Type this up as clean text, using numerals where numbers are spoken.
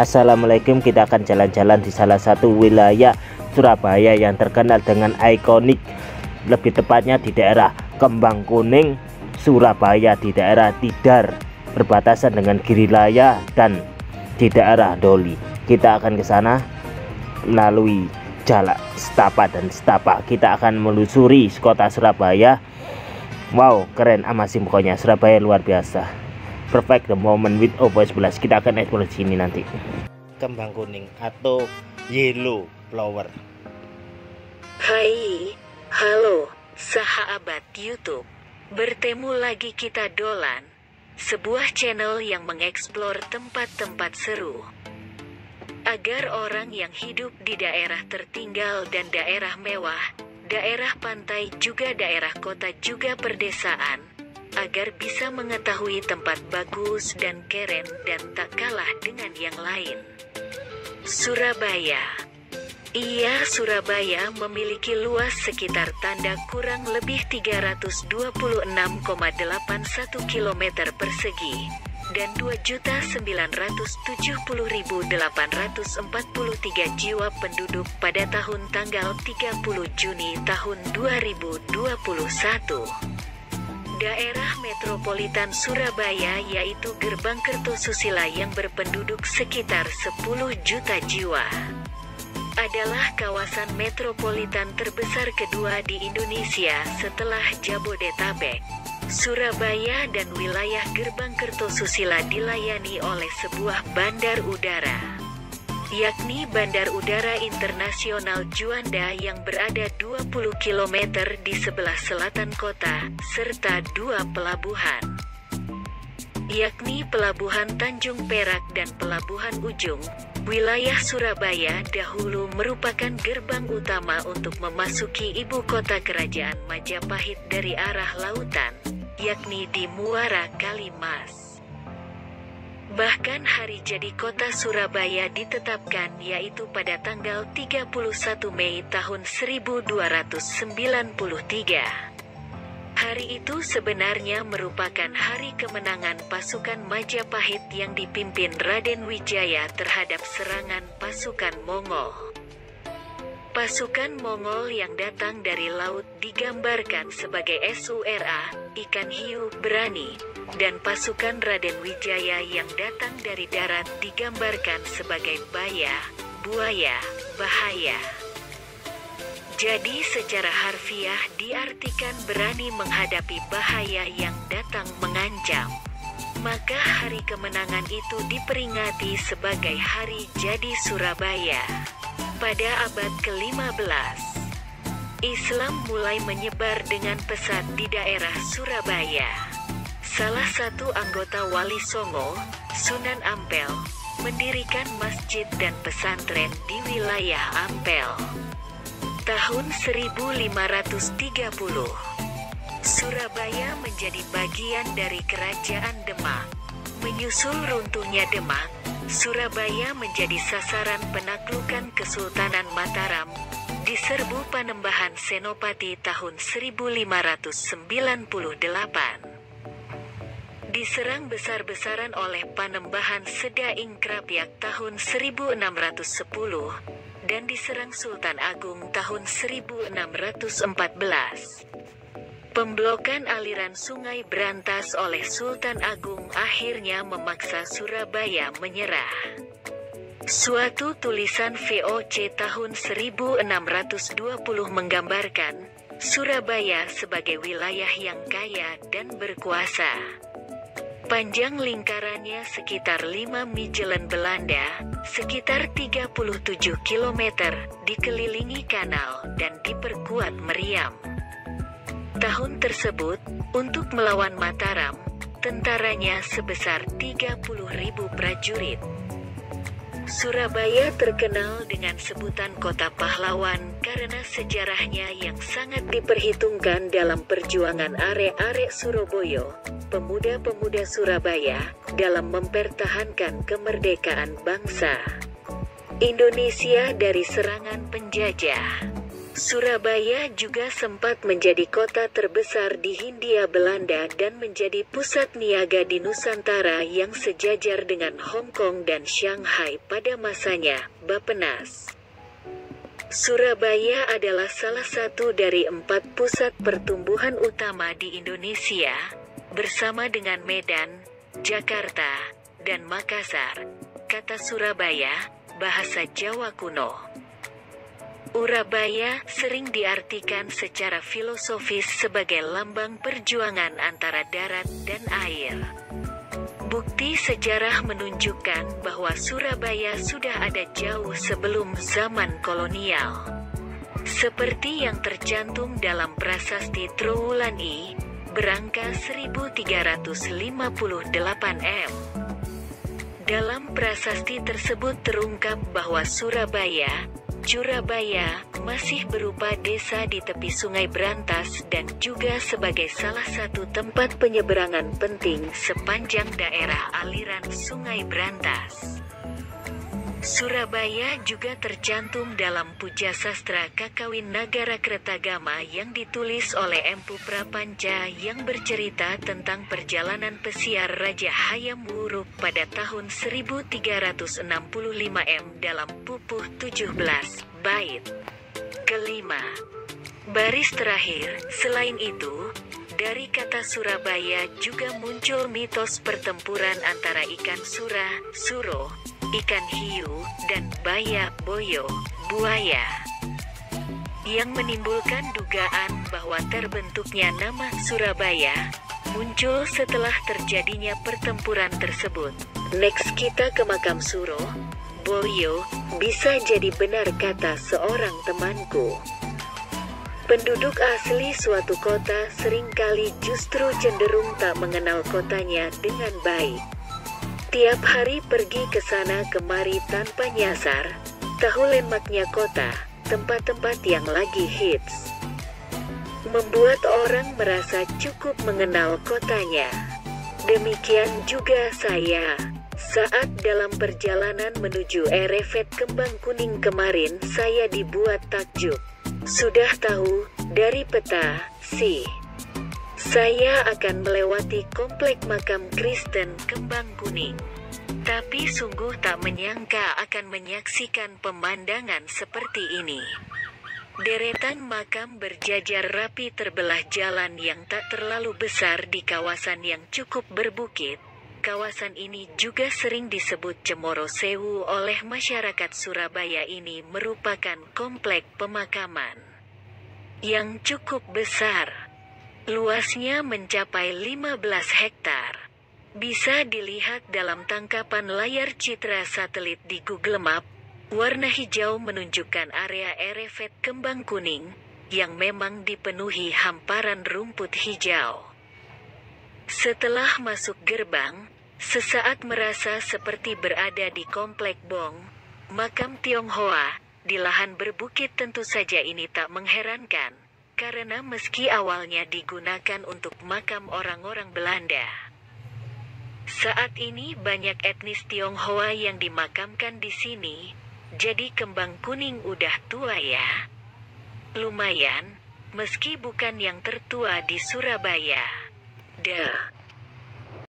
Assalamualaikum, kita akan jalan-jalan di salah satu wilayah Surabaya yang terkenal dengan ikonik, lebih tepatnya di daerah Kembang Kuning, Surabaya, di daerah Tidar, berbatasan dengan Girilaya dan di daerah Doli. Kita akan ke sana melalui jalan setapak dan setapak. Kita akan melusuri kota Surabaya. Wow, keren, amazing pokoknya. Surabaya luar biasa. Perfect the moment with OVO 11. Kita akan eksplor sini nanti. Kembang kuning atau yellow flower. Hai, halo, sahabat YouTube. Bertemu lagi kita Dolan, sebuah channel yang mengeksplor tempat-tempat seru. Agar orang yang hidup di daerah tertinggal dan daerah mewah, daerah pantai juga daerah kota juga perdesaan, agar bisa mengetahui tempat bagus dan keren dan tak kalah dengan yang lain. Surabaya. Iya, Surabaya memiliki luas sekitar tanda kurang lebih 326,81 km persegi dan 2.970.843 jiwa penduduk pada tahun tanggal 30 Juni tahun 2021. Daerah metropolitan Surabaya yaitu Gerbang Kertosusila yang berpenduduk sekitar 10 juta jiwa. Adalah kawasan metropolitan terbesar kedua di Indonesia setelah Jabodetabek. Surabaya dan wilayah Gerbang Kertosusila dilayani oleh sebuah bandar udara, yakni Bandar Udara Internasional Juanda yang berada 20 km di sebelah selatan kota, serta dua pelabuhan, yakni Pelabuhan Tanjung Perak dan Pelabuhan Ujung. Wilayah Surabaya dahulu merupakan gerbang utama untuk memasuki ibu kota kerajaan Majapahit dari arah lautan, yakni di Muara Kalimas. Bahkan hari jadi kota Surabaya ditetapkan yaitu pada tanggal 31 Mei tahun 1293. Hari itu sebenarnya merupakan hari kemenangan pasukan Majapahit yang dipimpin Raden Wijaya terhadap serangan pasukan Mongol. Pasukan Mongol yang datang dari laut digambarkan sebagai Sura, ikan hiu berani, dan pasukan Raden Wijaya yang datang dari darat digambarkan sebagai baya, buaya, bahaya. Jadi secara harfiah diartikan berani menghadapi bahaya yang datang mengancam. Maka hari kemenangan itu diperingati sebagai Hari Jadi Surabaya. Pada abad ke-15, Islam mulai menyebar dengan pesat di daerah Surabaya. Salah satu anggota Wali Songo, Sunan Ampel, mendirikan masjid dan pesantren di wilayah Ampel. Tahun 1530, Surabaya menjadi bagian dari Kerajaan Demak. Menyusul runtuhnya Demak, Surabaya menjadi sasaran penaklukan Kesultanan Mataram, diserbu Panembahan Senopati tahun 1598. Diserang besar-besaran oleh Panembahan Sedaing Krapyak tahun 1610, dan diserang Sultan Agung tahun 1614. Pemblokan aliran sungai berantas oleh Sultan Agung akhirnya memaksa Surabaya menyerah. Suatu tulisan VOC tahun 1620 menggambarkan Surabaya sebagai wilayah yang kaya dan berkuasa. Panjang lingkarannya sekitar 5 mijelen Belanda, sekitar 37 km, dikelilingi kanal dan diperkuat meriam. Tahun tersebut, untuk melawan Mataram, tentaranya sebesar 30.000 prajurit. Surabaya terkenal dengan sebutan kota pahlawan karena sejarahnya yang sangat diperhitungkan dalam perjuangan arek-arek Surabaya, pemuda-pemuda Surabaya, dalam mempertahankan kemerdekaan bangsa Indonesia dari serangan penjajah. Surabaya juga sempat menjadi kota terbesar di Hindia Belanda dan menjadi pusat niaga di Nusantara yang sejajar dengan Hong Kong dan Shanghai pada masanya. Bappenas. Surabaya adalah salah satu dari 4 pusat pertumbuhan utama di Indonesia, bersama dengan Medan, Jakarta, dan Makassar. Kata Surabaya, bahasa Jawa kuno. Urabaya sering diartikan secara filosofis sebagai lambang perjuangan antara darat dan air. Bukti sejarah menunjukkan bahwa Surabaya sudah ada jauh sebelum zaman kolonial. Seperti yang tercantum dalam prasasti Trowulan I, berangka 1358 M. Dalam prasasti tersebut terungkap bahwa Surabaya, Curabaya, masih berupa desa di tepi Sungai Brantas dan juga sebagai salah satu tempat penyeberangan penting sepanjang daerah aliran Sungai Brantas. Surabaya juga tercantum dalam puja sastra Kakawin Nagara Kretagama yang ditulis oleh Empu Prapanca yang bercerita tentang perjalanan pesiar Raja Hayam Wuruk pada tahun 1365 M dalam pupuh 17, bait kelima. Baris terakhir, selain itu, dari kata Surabaya juga muncul mitos pertempuran antara ikan sura, suro, ikan hiu, dan baya, boyo, buaya, yang menimbulkan dugaan bahwa terbentuknya nama Surabaya muncul setelah terjadinya pertempuran tersebut. Next kita ke makam Suro, Boyo, bisa jadi benar kata seorang temanku. Penduduk asli suatu kota seringkali justru cenderung tak mengenal kotanya dengan baik. Tiap hari pergi ke sana kemari tanpa nyasar, tahu landmarknya kota, tempat-tempat yang lagi hits. Membuat orang merasa cukup mengenal kotanya. Demikian juga saya. Saat dalam perjalanan menuju Erefet Kembang Kuning kemarin saya dibuat takjub. Sudah tahu, dari peta, saya akan melewati komplek makam Kristen Kembang Kuning. Tapi sungguh tak menyangka akan menyaksikan pemandangan seperti ini. Deretan makam berjajar rapi terbelah jalan yang tak terlalu besar di kawasan yang cukup berbukit. Kawasan ini juga sering disebut Cemoro Sewu oleh masyarakat Surabaya. Ini merupakan komplek pemakaman yang cukup besar. Luasnya mencapai 15 hektar. Bisa dilihat dalam tangkapan layar citra satelit di Google Map. Warna hijau menunjukkan area Erefet Kembang Kuning yang memang dipenuhi hamparan rumput hijau. Setelah masuk gerbang, sesaat merasa seperti berada di Komplek Bong, makam Tionghoa, di lahan berbukit. Tentu saja ini tak mengherankan, karena meski awalnya digunakan untuk makam orang-orang Belanda, saat ini banyak etnis Tionghoa yang dimakamkan di sini, jadi Kembang Kuning udah tua ya. Lumayan, meski bukan yang tertua di Surabaya. Dah.